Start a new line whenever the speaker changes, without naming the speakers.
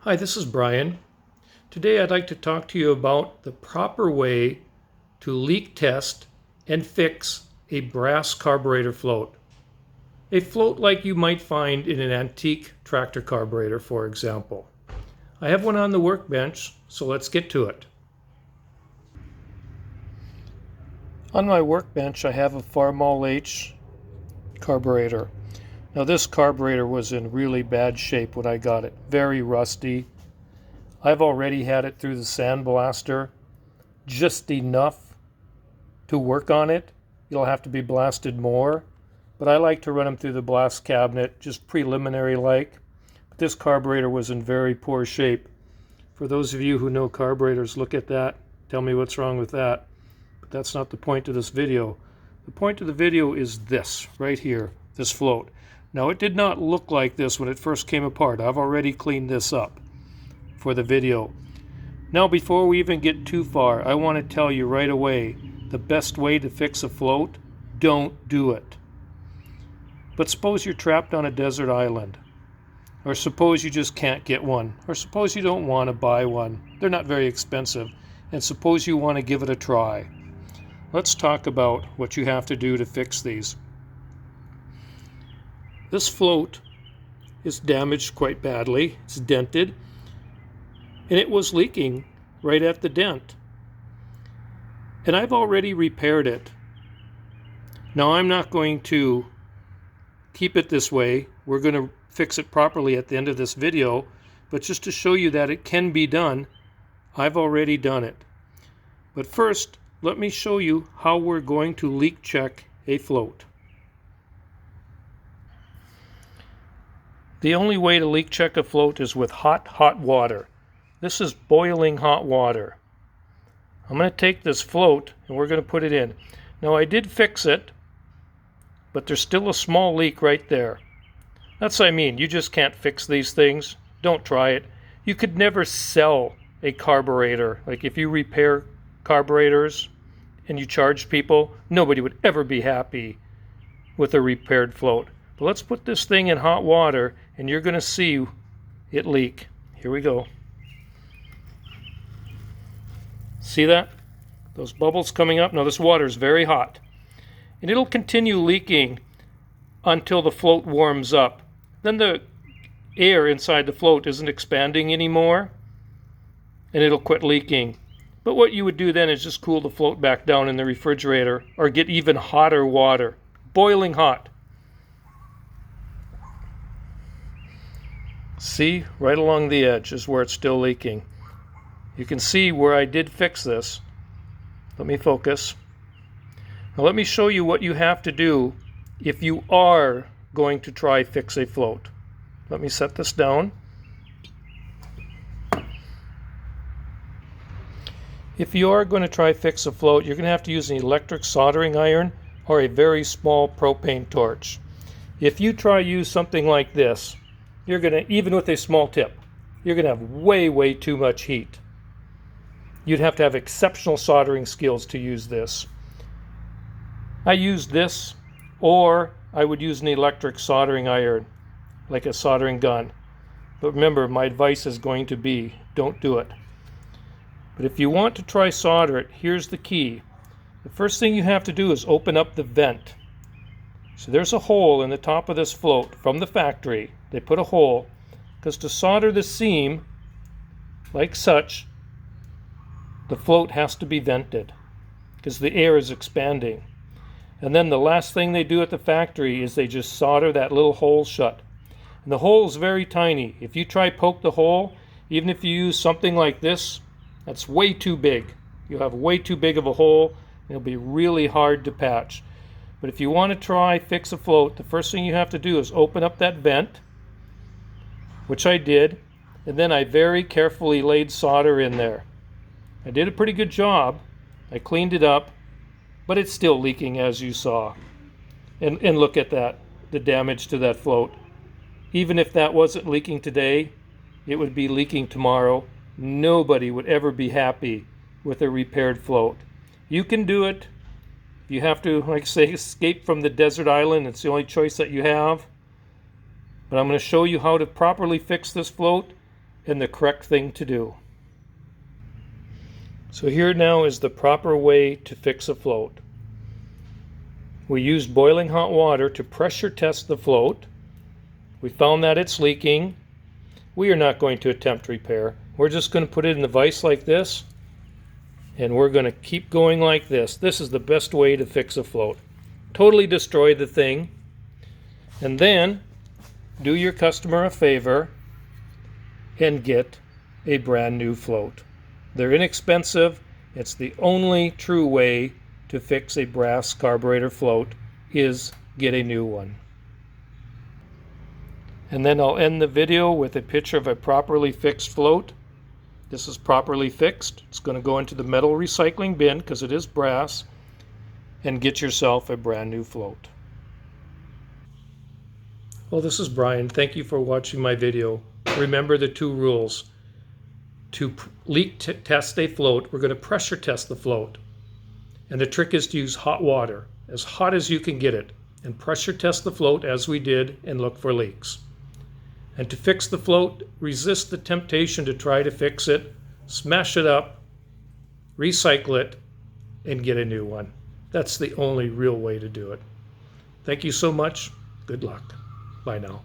Hi, this is Brian. Today I'd like to talk to you about the proper way to leak test and fix a brass carburetor float. A float like you might find in an antique tractor carburetor, for example. I have one on the workbench, so let's get to it. On my workbench I have a Farmall H carburetor. Now this carburetor was in really bad shape when I got it, very rusty. I've already had it through the sandblaster, just enough to work on it. It'll have to be blasted more, but I like to run them through the blast cabinet, just preliminary like. But this carburetor was in very poor shape. For those of you who know carburetors, look at that, tell me what's wrong with that. But that's not the point of this video. The point of the video is this, right here, this float. Now it did not look like this when it first came apart. I've already cleaned this up for the video. Now before we even get too far, I want to tell you right away, the best way to fix a float, don't do it. But suppose you're trapped on a desert island, or suppose you just can't get one, or suppose you don't want to buy one. They're not very expensive, and suppose you want to give it a try. Let's talk about what you have to do to fix these. This float is damaged quite badly. It's dented, and it was leaking right at the dent. And I've already repaired it. Now I'm not going to keep it this way. We're going to fix it properly at the end of this video, but just to show you that it can be done, I've already done it. But first, let me show you how we're going to leak check a float. The only way to leak check a float is with hot water. This is boiling hot water. I'm going to take this float and we're going to put it in. Now I did fix it, but there's still a small leak right there. That's what I mean. You just can't fix these things. Don't try it. You could never sell a carburetor. Like if you repair carburetors and you charge people, nobody would ever be happy with a repaired float. But let's put this thing in hot water and you're going to see it leak. Here we go. See that? Those bubbles coming up? Now this water is very hot. And it'll continue leaking until the float warms up. Then the air inside the float isn't expanding anymore, and it'll quit leaking. But what you would do then is just cool the float back down in the refrigerator or get even hotter water. Boiling hot. See, right along the edge is where it's still leaking. You can see where I did fix this. Let me focus. Now let me show you what you have to do if you are going to try fix a float. Let me set this down. If you are going to try fix a float, you're going to have to use an electric soldering iron or a very small propane torch. If you try use something like this, you're going to, even with a small tip, you're going to have way too much heat. You'd have to have exceptional soldering skills to use this. I used this, or I would use an electric soldering iron, like a soldering gun. But remember, my advice is going to be, don't do it. But if you want to try solder it, here's the key. The first thing you have to do is open up the vent. So there's a hole in the top of this float from the factory. They put a hole, because to solder the seam, like such, the float has to be vented, because the air is expanding. And then the last thing they do at the factory is they just solder that little hole shut. And the hole is very tiny. If you try poke the hole, even if you use something like this, that's way too big. You'll have way too big of a hole, and it'll be really hard to patch. But if you want to try fix a float, the first thing you have to do is open up that vent, which I did, and then I very carefully laid solder in there. I did a pretty good job. I cleaned it up, but it's still leaking, as you saw. And look at that, the damage to that float. Even if that wasn't leaking today, it would be leaking tomorrow. Nobody would ever be happy with a repaired float. You can do it. You have to, like I say, escape from the desert island. It's the only choice that you have. But I'm going to show you how to properly fix this float and the correct thing to do. So here now is the proper way to fix a float. We used boiling hot water to pressure test the float. We found that it's leaking. We are not going to attempt repair. We're just going to put it in the vise like this, and we're going to keep going like this. This is the best way to fix a float. Totally destroy the thing, and then do your customer a favor and get a brand new float. They're inexpensive. It's the only true way to fix a brass carburetor float is get a new one. And then I'll end the video with a picture of a properly fixed float. This is properly fixed. It's going to go into the metal recycling bin because it is brass, and get yourself a brand new float. Well, this is Brian. Thank you for watching my video. Remember the 2 rules. To leak test a float, we're going to pressure test the float. And the trick is to use hot water, as hot as you can get it, and pressure test the float as we did and look for leaks. And to fix the float, resist the temptation to try to fix it, smash it up, recycle it, and get a new one. That's the only real way to do it. Thank you so much. Good luck. Bye now.